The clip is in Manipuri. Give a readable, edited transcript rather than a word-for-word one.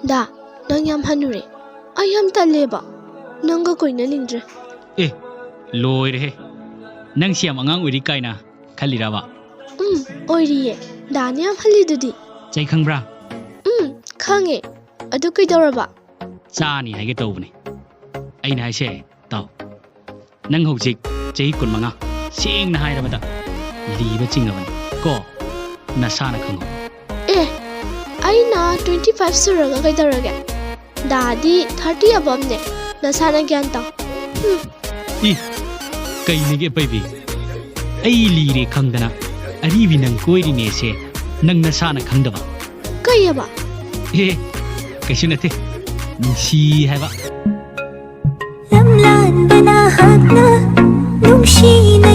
दा नंग याम हनुरे आई हम तल्लेबा नंगा कोइना निंद्रे ए लोइरे नंग सियाम अंगांग उरी काइना खलिराबा ओइरिये दाने याम हल्लिदुदी चै खंगब्रा खांगे अदु कइदौरबा चानी हाइगे तौबने अइना हाइसे ताव नंग हौजिक चै कुनमंगा सेंगना हाइरबदा लीबा चिंगबन को नसाना खंगो ए अइना 25 सुरगा कइदौरगे दादी 30 अबमने नसाना ज्ञान ताव इ कइनेगे पैबी अई लीरे खंगदना अरीबी नंग कोइरिने से नंग नसाना खंगदबा कइयबा ए कैसे नथे नुसी हैबा lamlan bana hakna nungshi na